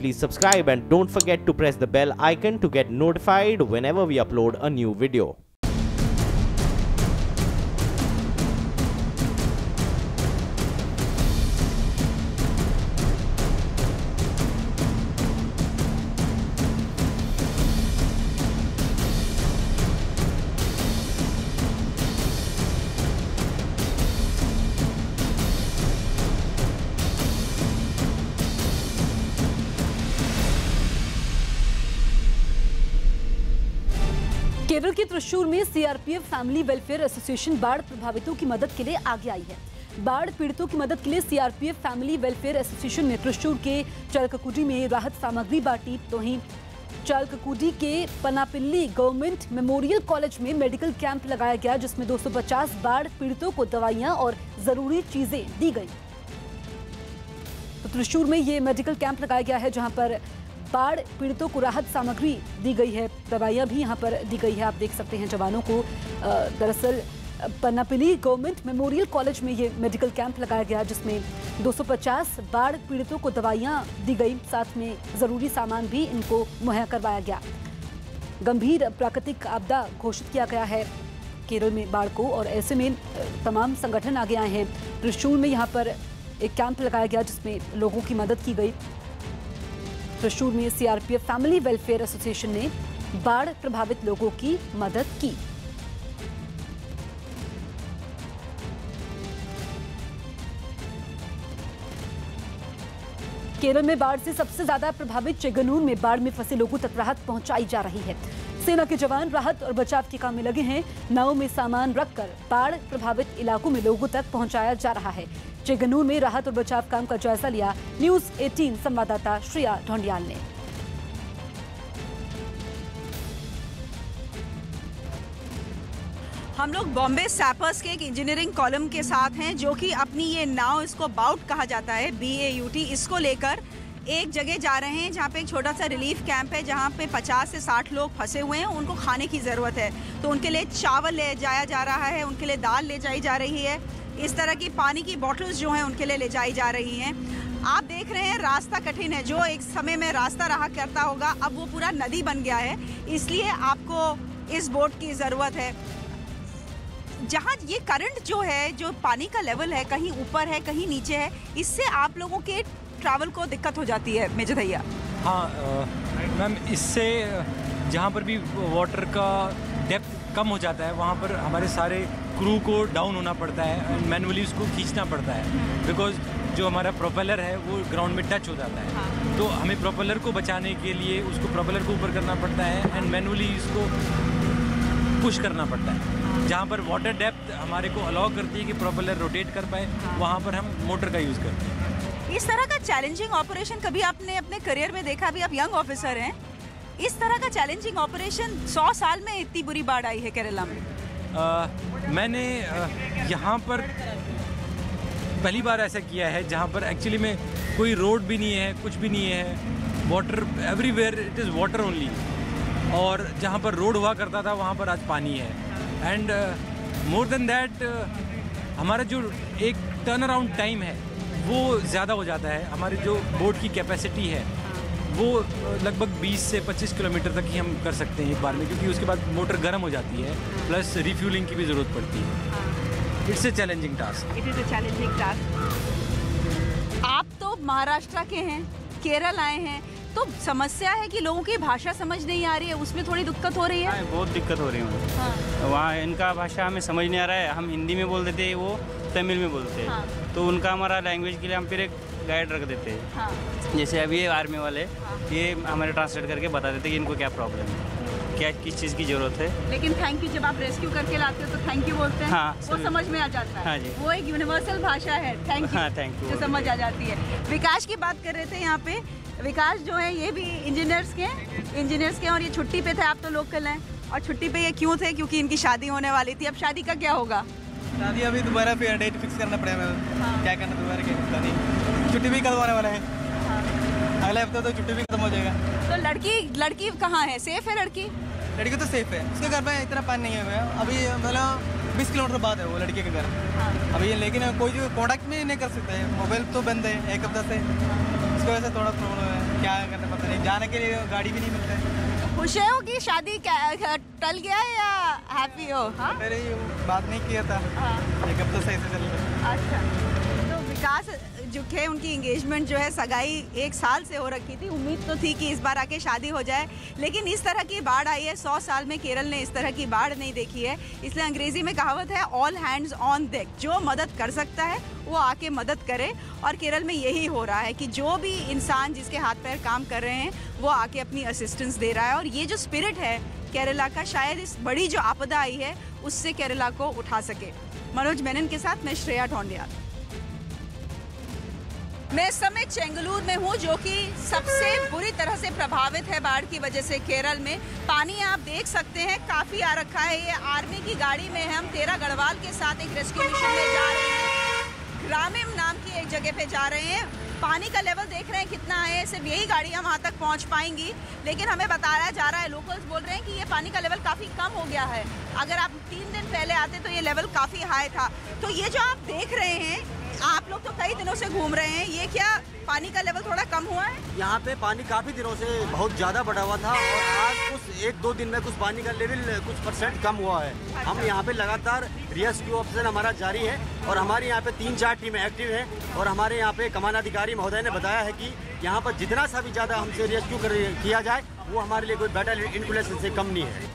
please subscribe and don't forget to press the bell icon to get notified whenever we upload a new video. Kerala के त्रिशूर में CRPF family welfare association बाढ़ प्रभावितों की मदद के लिए आगे आई है। बाढ़ पीड़ितों की मदद के लिए सीआरपीएफ फैमिली वेलफेयर एसोसिएशन ने त्रिशूर के चालककुडी में राहत सामग्री बांटी। तो वहीं चालककुडी के पनापिल्ली गवर्नमेंट मेमोरियल कॉलेज में मेडिकल कैंप लगाया गया, जिसमें 250 बाढ़ पीड़ितों को दवाइयां और जरूरी चीजें दी गई। तो त्रिशूर में ये मेडिकल कैंप लगाया गया है, जहां पर बाढ़ पीड़ितों को राहत सामग्री दी गई है, दवाइयां भी यहां पर दी गई है। आप देख सकते हैं जवानों को। दरअसल पनापिली गवर्नमेंट मेमोरियल कॉलेज में ये मेडिकल कैंप लगाया गया, जिसमें 250 बाढ़ पीड़ितों को दवाइयां दी गई, साथ में जरूरी सामान भी इनको मुहैया करवाया गया। गंभीर प्राकृतिक आपदा घोषित किया गया है केरल में बाढ़ को, और ऐसे में तमाम संगठन आगे आए हैं। त्रिशूर में यहाँ पर एक कैंप लगाया गया, जिसमें लोगों की मदद की गई। त्रिशूर में सीआरपीएफ फैमिली वेलफेयर एसोसिएशन ने बाढ़ प्रभावित लोगों की मदद की। केरल में बाढ़ से सबसे ज्यादा प्रभावित चेंगनूर में बाढ़ में फंसे लोगों तक राहत पहुंचाई जा रही है। सेना के जवान राहत और बचाव के काम में लगे हैं। नाव में सामान रखकर बाढ़ प्रभावित इलाकों में लोगों तक पहुंचाया जा रहा है। चेंगनूर में राहत और बचाव काम का जायजा लिया न्यूज 18 संवाददाता श्रेया ढोंडियाल ने। हम लोग बॉम्बे सैपर्स के एक इंजीनियरिंग कॉलम के साथ हैं, जो कि अपनी ये नाव, इसको बाउट कहा जाता है, BAUT, इसको लेकर एक जगह जा रहे हैं जहाँ पे एक छोटा सा रिलीफ कैंप है, जहाँ पे 50 से 60 लोग फंसे हुए हैं। उनको खाने की ज़रूरत है, तो उनके लिए चावल ले जाया जा रहा है, उनके लिए दाल ले जाई जा रही है, इस तरह की पानी की बॉटल्स जो हैं उनके लिए ले जाई जा रही हैं। आप देख रहे हैं रास्ता कठिन है, जो एक समय में रास्ता रहा करता होगा अब वो पूरा नदी बन गया है, इसलिए आपको इस बोट की ज़रूरत है। जहाँ ये करंट जो है, जो पानी का लेवल है, कहीं ऊपर है कहीं नीचे है, इससे आप लोगों के ट्रैवल को दिक्कत हो जाती है मेजर भैया। हाँ मैम, इससे जहाँ पर भी वाटर का डेप्थ कम हो जाता है वहाँ पर हमारे सारे क्रू को डाउन होना पड़ता है एंड मैनुअली उसको खींचना पड़ता है, बिकॉज जो हमारा प्रोपेलर है वो ग्राउंड में टच हो जाता है। हाँ। तो हमें प्रोपेलर को बचाने के लिए उसको प्रोपेलर को ऊपर करना पड़ता है एंड मैनुअली इसको पुश करना पड़ता है। जहाँ पर वाटर डेप्थ हमारे को अलाउ करती है कि प्रोपेलर रोटेट कर पाए, वहाँ पर हम मोटर का यूज़ करते हैं। इस तरह का चैलेंजिंग ऑपरेशन कभी आपने अपने करियर में देखा? अभी आप यंग ऑफिसर हैं, इस तरह का चैलेंजिंग ऑपरेशन 100 साल में इतनी बुरी बाढ़ आई है केरला में? मैंने यहाँ पर पहली बार ऐसा किया है जहाँ पर एक्चुअली में कोई रोड भी नहीं है, कुछ भी नहीं है, water everywhere, it is water only. और जहाँ पर रोड हुआ करता था वहाँ पर आज पानी है। एंड मोर देन दैट, हमारा जो एक टर्न अराउंड टाइम है वो ज़्यादा हो जाता है। हमारी जो बोट की कैपेसिटी है वो लगभग 20 से 25 किलोमीटर तक ही हम कर सकते हैं एक बार में, क्योंकि उसके बाद मोटर गर्म हो जाती है, प्लस रिफ्यूलिंग की भी ज़रूरत पड़ती है। It's a challenging task. It is a challenging task. आप तो महाराष्ट्र के हैं, केरल आए हैं, तो समस्या है कि लोगों की भाषा समझ नहीं आ रही है, उसमें थोड़ी दिक्कत हो रही है? हाँ, बहुत दिक्कत हो रही है। हाँ। वहाँ इनका भाषा हमें समझ नहीं आ रहा है, हम हिंदी में बोल देते हैं, वो तमिल में बोलते हैं। हाँ। तो उनका हमारा लैंग्वेज के लिए हम फिर एक गाइड रख देते हैं। हाँ। जैसे अभी ये आर्मी वाले, ये हमारे ट्रांसलेट करके बता देते हैं कि इनको क्या प्रॉब्लम है, क्या किस चीज़ की ज़रूरत है। लेकिन थैंक यू, जब आप रेस्क्यू करके लाते हो तो थैंक यू बोलते हैं। हाँ, वो समझ में आ जाता है। हाँ जी, वो एक यूनिवर्सल भाषा है, थैंक यू। हाँ, थैंक यू, जो समझ आ जाती है। विकास की बात कर रहे थे यहाँ पे। विकास जो है ये भी इंजीनियर्स के, और ये छुट्टी पे थे, आप तो लोकल हैं। और छुट्टी पे ये क्यों थे? क्योंकि इनकी शादी होने वाली थी। अब शादी का क्या होगा? शादी अभी दोबारा फिर डेट फिक्स करना पड़ेगा। हाँ। क्या करना दोबारा, क्या शादी, छुट्टी भी करवाने वाला है। हाँ। अगले हफ्ते तो छुट्टी भी खत्म हो जाएगा। तो लड़की कहाँ है? सेफ है लड़की? लड़की तो सेफ है, उसके घर में इतना पानी नहीं है अभी, मतलब 20 किलोमीटर बाद है वो लड़की के घर। हाँ। अभी लेकिन कोई कॉन्टैक्ट भी नहीं कर सकता है, मोबाइल तो बंद है एक हफ्ते से, उसकी वजह से थोड़ा प्रॉब्लम है। क्या क्या करना पता नहीं, जाने के लिए गाड़ी भी नहीं मिलता है। खुश हो कि शादी टल गया है या हैप्पी हो? हाँ, मेरे बात नहीं किया था, एक हफ्ते सही से चल रहा है। अच्छा, तो विकास जो थे उनकी एंगेजमेंट जो है सगाई 1 साल से हो रखी थी, उम्मीद तो थी कि इस बार आके शादी हो जाए, लेकिन इस तरह की बाढ़ आई है, 100 साल में केरल ने इस तरह की बाढ़ नहीं देखी है। इसलिए अंग्रेजी में कहावत है ऑल हैंड्स ऑन डेक, जो मदद कर सकता है वो आके मदद करे। और केरल में यही हो रहा है कि जो भी इंसान जिसके हाथ पैर काम कर रहे हैं वो आके अपनी असिस्टेंस दे रहा है। और ये जो स्पिरिट है केरला का, शायद इस बड़ी जो आपदा आई है उससे केरला को उठा सके। मनोज मेनन के साथ मैं श्रेया ढोंडियाल। मैं इस समय चेंगलूर में हूँ, जो कि सबसे बुरी तरह से प्रभावित है बाढ़ की वजह से केरल में। पानी आप देख सकते हैं काफ़ी आ रखा है। ये आर्मी की गाड़ी में है, हम तेरा गढ़वाल के साथ एक रेस्क्यू मिशन में जा रहे हैं। ग्रामीण नाम की एक जगह पे जा रहे हैं। पानी का लेवल देख रहे हैं कितना है, सिर्फ यही गाड़ियाँ वहाँ तक पहुँच पाएंगी। लेकिन हमें बताया जा रहा है, लोकल्स बोल रहे हैं कि ये पानी का लेवल काफ़ी कम हो गया है। अगर आप 3 दिन पहले आते तो ये लेवल काफ़ी हाई था। तो ये जो आप देख रहे हैं, आप लोग तो कई दिनों से घूम रहे हैं, ये क्या पानी का लेवल थोड़ा कम हुआ है? यहाँ पे पानी काफ़ी दिनों से बहुत ज़्यादा बढ़ा हुआ था और आज कुछ 1-2 दिन में कुछ पानी का लेवल कुछ % कम हुआ है। हम यहाँ पे लगातार रेस्क्यू ऑपरेशन हमारा जारी है और हमारे यहाँ पे 3-4 टीमें एक्टिव हैं। और हमारे यहाँ पे कमानाधिकारी महोदय ने बताया है कि यहाँ पर जितना सा भी ज़्यादा हमसे रेस्क्यू किया जाए वो हमारे लिए कोई बैटल इंकुलेशन से कम नहीं है।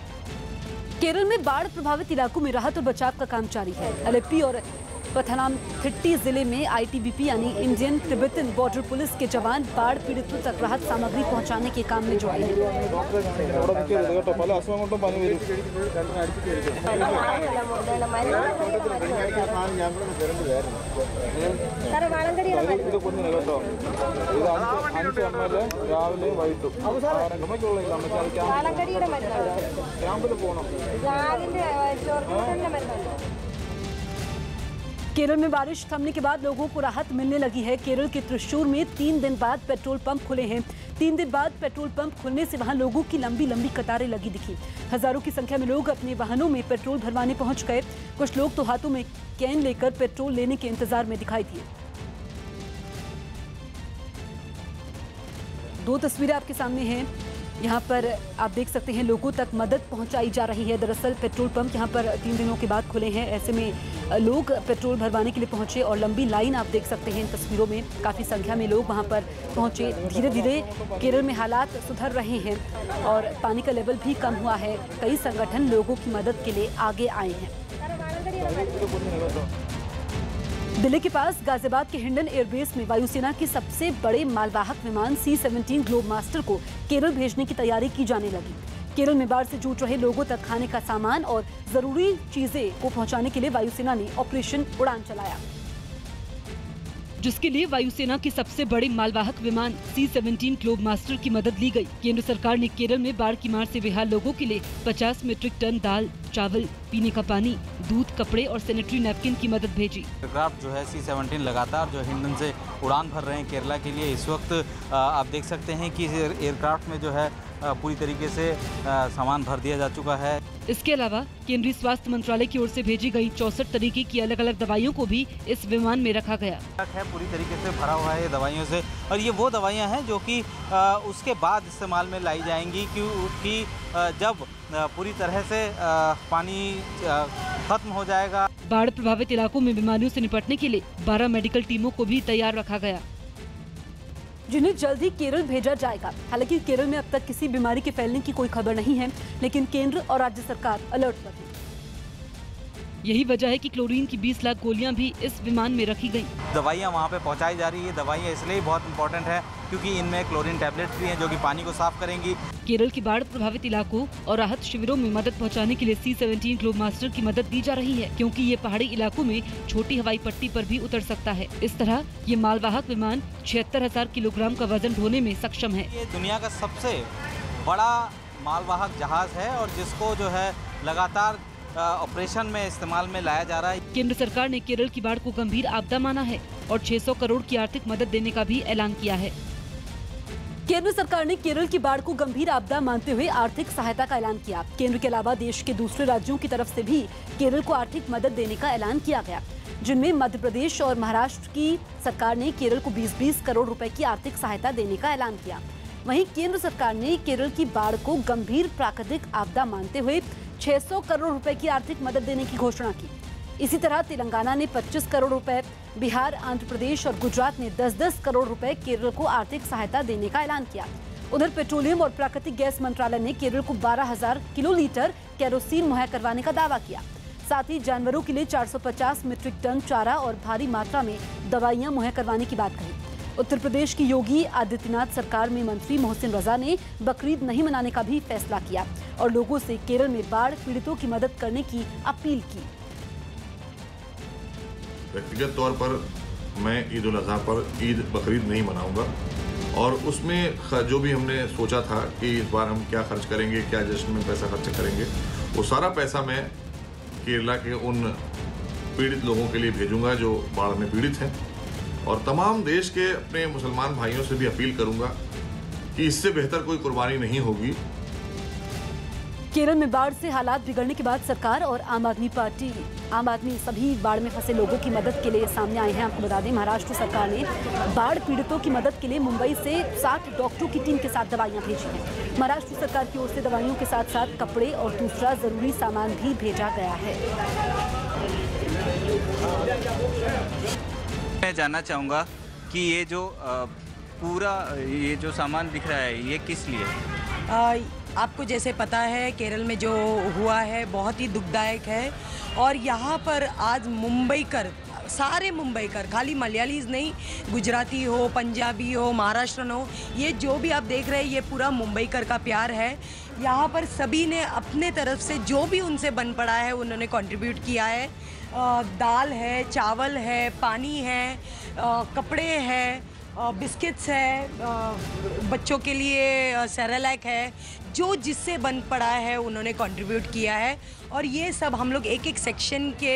केरल में बाढ़ प्रभावित इलाकों में राहत और बचाव का काम जारी है। अलेप्पी और पथानामथिट्टी जिले में ITBP यानी इंडियन तिब्बतन बॉर्डर पुलिस के जवान बाढ़ पीड़ितों तक राहत सामग्री पहुंचाने के काम में जुटे हैं। केरल में बारिश थमने के बाद लोगों को राहत मिलने लगी है। केरल के त्रिशूर में 3 दिन बाद पेट्रोल पंप खुले हैं। 3 दिन बाद पेट्रोल पंप खुलने से वहां लोगों की लंबी लंबी कतारें लगी दिखी। हजारों की संख्या में लोग अपने वाहनों में पेट्रोल भरवाने पहुंच गए। कुछ लोग तो हाथों में कैन लेकर पेट्रोल लेने के इंतजार में दिखाई दिए। 2 तस्वीरें आपके सामने हैं। यहाँ पर आप देख सकते हैं लोगों तक मदद पहुंचाई जा रही है। दरअसल पेट्रोल पंप यहाँ पर 3 दिनों के बाद खुले हैं, ऐसे में लोग पेट्रोल भरवाने के लिए पहुंचे और लंबी लाइन आप देख सकते हैं इन तस्वीरों में। काफ़ी संख्या में लोग वहाँ पर पहुंचे। धीरे धीरे केरल में हालात सुधर रहे हैं और पानी का लेवल भी कम हुआ है। कई संगठन लोगों की मदद के लिए आगे आए हैं। दिल्ली के पास गाजियाबाद के हिंडन एयरबेस में वायुसेना के सबसे बड़े मालवाहक विमान C-17 ग्लोब मास्टर को केरल भेजने की तैयारी की जाने लगी। केरल में बाढ़ से जूझ रहे लोगों तक खाने का सामान और जरूरी चीजें को पहुंचाने के लिए वायुसेना ने ऑपरेशन उड़ान चलाया, जिसके लिए वायुसेना के सबसे बड़े मालवाहक विमान C-17 ग्लोब मास्टर की मदद ली गई। केंद्र सरकार ने केरल में बाढ़ की मार से बेहाल लोगों के लिए 50 मीट्रिक टन दाल, चावल, पीने का पानी, दूध, कपड़े और सैनिटरी नैपकिन की मदद भेजी। एयरक्राफ्ट जो है C-17 लगातार जो हिंडन से उड़ान भर रहे हैं केरला के लिए। इस वक्त आप देख सकते हैं कि एयरक्राफ्ट में जो है पूरी तरीके से सामान भर दिया जा चुका है। इसके अलावा केंद्रीय स्वास्थ्य मंत्रालय की ओर से भेजी गई 64 तरीके की अलग अलग दवाइयों को भी इस विमान में रखा गया है। पूरी तरीके से भरा हुआ है ये दवाइयों से और ये वो दवाइयां हैं जो कि उसके बाद इस्तेमाल में लाई जाएंगी, क्योंकि जब पूरी तरह से पानी खत्म हो जाएगा। बाढ़ प्रभावित इलाकों में बीमारियों से निपटने के लिए 12 मेडिकल टीमों को भी तैयार रखा गया, जिन्हें जल्द ही केरल भेजा जाएगा। हालांकि केरल में अब तक किसी बीमारी के फैलने की कोई खबर नहीं है, लेकिन केंद्र और राज्य सरकार अलर्ट पर है। यही वजह है कि क्लोरीन की 20 लाख गोलियां भी इस विमान में रखी गई। दवाइयां वहां पे पहुंचाई जा रही है। दवाइयां इसलिए बहुत इंपॉर्टेंट है क्योंकि इनमें क्लोरीन टैबलेट्स भी हैं जो कि पानी को साफ करेंगी। केरल की बाढ़ प्रभावित इलाकों और राहत शिविरों में मदद पहुंचाने के लिए C-17 ग्लोब मास्टर की मदद दी जा रही है, क्योंकि ये पहाड़ी इलाकों में छोटी हवाई पट्टी पर भी उतर सकता है। इस तरह ये मालवाहक विमान 76,000 किलोग्राम का वजन ढोने में सक्षम है। ये दुनिया का सबसे बड़ा मालवाहक जहाज है और जिसको जो है लगातार ऑपरेशन में इस्तेमाल में लाया जा रहा है। केंद्र सरकार ने केरल की बाढ़ को गंभीर आपदा माना है और 600 करोड़ की आर्थिक मदद देने का भी ऐलान किया है। केंद्र सरकार ने केरल की बाढ़ को गंभीर आपदा मानते हुए आर्थिक सहायता का ऐलान किया। केंद्र के अलावा देश के दूसरे राज्यों की तरफ से भी केरल को आर्थिक मदद देने का ऐलान किया गया, जिनमें मध्य प्रदेश और महाराष्ट्र की सरकार ने केरल को 20-20 करोड़ रुपए की आर्थिक सहायता देने का ऐलान किया। वहीं केंद्र सरकार ने केरल की बाढ़ को गंभीर प्राकृतिक आपदा मानते हुए 600 करोड़ रुपए की आर्थिक मदद देने की घोषणा की। इसी तरह तेलंगाना ने 25 करोड़ रुपए, बिहार, आंध्र प्रदेश और गुजरात ने 10-10 करोड़ रुपए केरल को आर्थिक सहायता देने का ऐलान किया। उधर पेट्रोलियम और प्राकृतिक गैस मंत्रालय ने केरल को 12,000 किलोलीटर केरोसिन मुहैया करवाने का दावा किया। साथ ही जानवरों के लिए 450 मीट्रिक टन चारा और भारी मात्रा में दवाइयां मुहैया करवाने की बात कही। उत्तर प्रदेश की योगी आदित्यनाथ सरकार में मंत्री मोहसिन रजा ने बकरीद नहीं मनाने का भी फैसला किया और लोगों से केरल में बाढ़ पीड़ितों की मदद करने की अपील की। व्यक्तिगत तौर पर मैं ईद उल अजहा पर ईद बकरीद नहीं मनाऊंगा और उसमें जो भी हमने सोचा था कि इस बार हम क्या खर्च करेंगे, क्या जश्न में पैसा खर्च करेंगे, वो सारा पैसा मैं केरला के उन पीड़ित लोगों के लिए भेजूंगा जो बाढ़ में पीड़ित हैं और तमाम देश के अपने मुसलमान भाइयों से भी अपील करूंगा कि इससे बेहतर कोई कुर्बानी नहीं होगी। केरल में बाढ़ से हालात बिगड़ने के बाद सरकार और आम आदमी सभी बाढ़ में फंसे लोगों की मदद के लिए सामने आए हैं। आपको बता दें, महाराष्ट्र सरकार ने बाढ़ पीड़ितों की मदद के लिए मुंबई से 60 डॉक्टरों की टीम के साथ दवाइयां भेजी हैं। महाराष्ट्र सरकार की ओर से दवाइयों के साथ साथ कपड़े और दूसरा जरूरी सामान भी भेजा गया है। मैं जानना चाहूँगा कि ये जो पूरा ये जो सामान दिख रहा है ये किस लिए? आपको जैसे पता है केरल में जो हुआ है बहुत ही दुखदायक है और यहाँ पर आज सारे मुंबईकर, खाली मलयालीज नहीं, गुजराती हो, पंजाबी हो, महाराष्ट्रन हो, ये जो भी आप देख रहे हैं ये पूरा मुंबईकर का प्यार है। यहाँ पर सभी ने अपने तरफ से जो भी उनसे बन पड़ा है उन्होंने कंट्रीब्यूट किया है। दाल है, चावल है, पानी है, कपड़े हैं, बिस्किट्स है, बच्चों के लिए सेरेलैक है, जो जिससे बन पड़ा है उन्होंने कंट्रीब्यूट किया है। और ये सब हम लोग एक एक सेक्शन के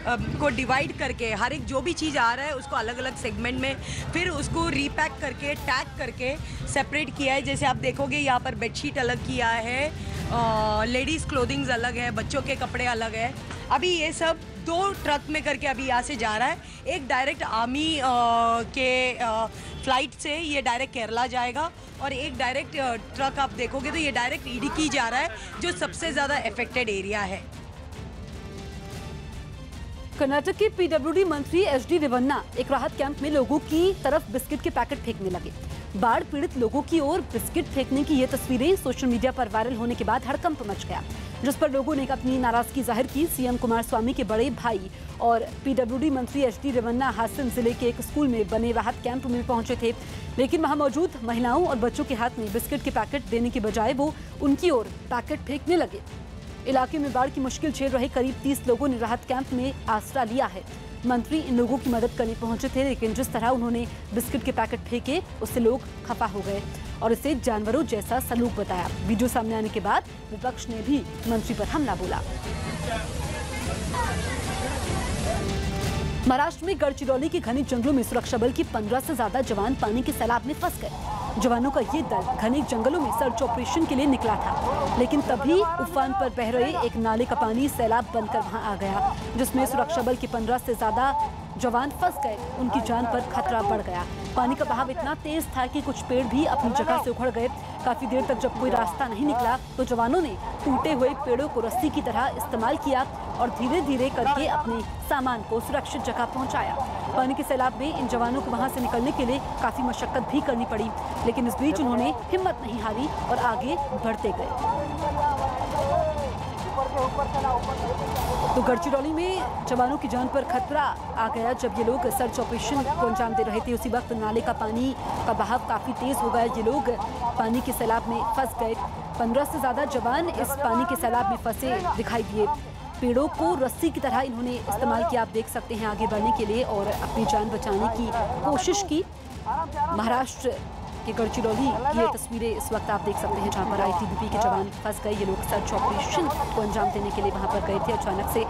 को डिवाइड करके हर एक जो भी चीज़ आ रहा है उसको अलग अलग सेगमेंट में फिर उसको रीपैक करके टैग करके सेपरेट किया है। जैसे आप देखोगे यहाँ पर बेडशीट अलग किया है, लेडीज़ क्लोथिंग्स अलग है, बच्चों के कपड़े अलग है। अभी ये सब 2 ट्रक में करके अभी यहाँ से जा रहा है। एक डायरेक्ट आर्मी के फ्लाइट से ये डायरेक्ट केरला जाएगा और एक डायरेक्ट ट्रक आप देखोगे तो ये डायरेक्ट इडुक्की जा रहा है जो सबसे ज़्यादा अफेक्टेड एरिया है। कर्नाटक के पीडब्ल्यूडी मंत्री एचडी रेवन्ना एक राहत कैंप में लोगों की तरफ बिस्किट के पैकेट फेंकने लगे। बाढ़ पीड़ित लोगों की ओर बिस्किट फेंकने की ये तस्वीरें सोशल मीडिया पर वायरल होने के बाद हड़कंप मच गया, जिस पर लोगों ने अपनी नाराजगी जाहिर की। सीएम कुमारस्वामी के बड़े भाई और पीडब्ल्यूडी मंत्री एचडी रेवन्ना हासन जिले के एक स्कूल में बने राहत कैंप में पहुंचे थे, लेकिन वहां मौजूद महिलाओं और बच्चों के हाथ में बिस्किट के पैकेट देने की बजाय वो उनकी ओर पैकेट फेंकने लगे। इलाके में बाढ़ की मुश्किल झेल रहे करीब 30 लोगों ने राहत कैंप में आसरा लिया है। मंत्री इन लोगों की मदद करने पहुंचे थे, लेकिन जिस तरह उन्होंने बिस्किट के पैकेट फेंके उससे लोग खफा हो गए और इसे जानवरों जैसा सलूक बताया। वीडियो सामने आने के बाद विपक्ष ने भी मंत्री पर हमला बोला। महाराष्ट्र में गढ़चिरौली के घने जंगलों में सुरक्षा बल की 15 से ज्यादा जवान पानी के सैलाब में फंस गए। जवानों का ये दल घने जंगलों में सर्च ऑपरेशन के लिए निकला था, लेकिन तभी उफान पर बह रहे एक नाले का पानी सैलाब बनकर वहां आ गया, जिसमें सुरक्षा बल के 15 से ज्यादा जवान फंस गए। उनकी जान पर खतरा बढ़ गया। पानी का बहाव इतना तेज था कि कुछ पेड़ भी अपनी जगह से उखड़ गए। काफी देर तक जब कोई रास्ता नहीं निकला तो जवानों ने टूटे हुए पेड़ों को रस्सी की तरह इस्तेमाल किया और धीरे धीरे करके अपने सामान को सुरक्षित जगह पहुंचाया। पानी के सैलाब में इन जवानों को वहां से निकलने के लिए काफी मशक्कत भी करनी पड़ी, लेकिन इस बीच उन्होंने हिम्मत नहीं हारी और आगे बढ़ते गए। तो गढ़चिरौली में जवानों की जान पर खतरा आ गया जब ये लोग सर्च ऑपरेशन को अंजाम दे रहे थे। उसी वक्त नाले का पानी का बहाव काफी तेज हो गया। ये लोग पानी के सैलाब में फंस गए। 15 से ज्यादा जवान इस पानी के सैलाब में फंसे दिखाई दिए। पेड़ों को रस्सी की तरह इन्होंने इस्तेमाल किया, आप देख सकते हैं, आगे बढ़ने के लिए और अपनी जान बचाने की कोशिश की। महाराष्ट्र के गढ़चिरौली की ये तस्वीरें इस वक्त आप देख सकते हैं, जहां पर आईटीबीपी के जवान फंस गए। ये लोग सर्च ऑपरेशन को अंजाम देने के लिए वहां पर गए थे। अचानक से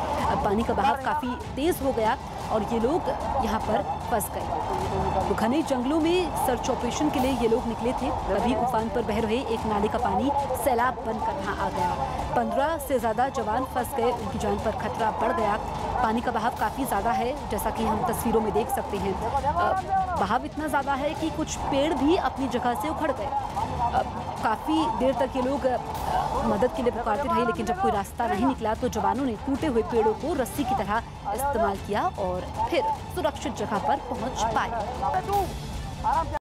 पानी का बहाव काफ़ी तेज़ हो गया और ये लोग यहाँ पर फंस गए। तो घने जंगलों में सर्च ऑपरेशन के लिए ये लोग निकले थे, तभी उफान पर बह रहे एक नाले का पानी सैलाब बनकर वहाँ आ गया। 15 से ज़्यादा जवान फंस गए, उनकी जान पर खतरा बढ़ गया। पानी का बहाव काफ़ी ज़्यादा है, जैसा कि हम तस्वीरों में देख सकते हैं। बहाव इतना ज़्यादा है कि कुछ पेड़ भी अपनी सुरक्षित जगह से उखड़ गए। काफ़ी देर तक ये लोग मदद के लिए पुकारते रहे, लेकिन जब कोई रास्ता नहीं निकला तो जवानों ने टूटे हुए पेड़ों को रस्सी की तरह इस्तेमाल किया और फिर सुरक्षित जगह पर पहुंच पाए।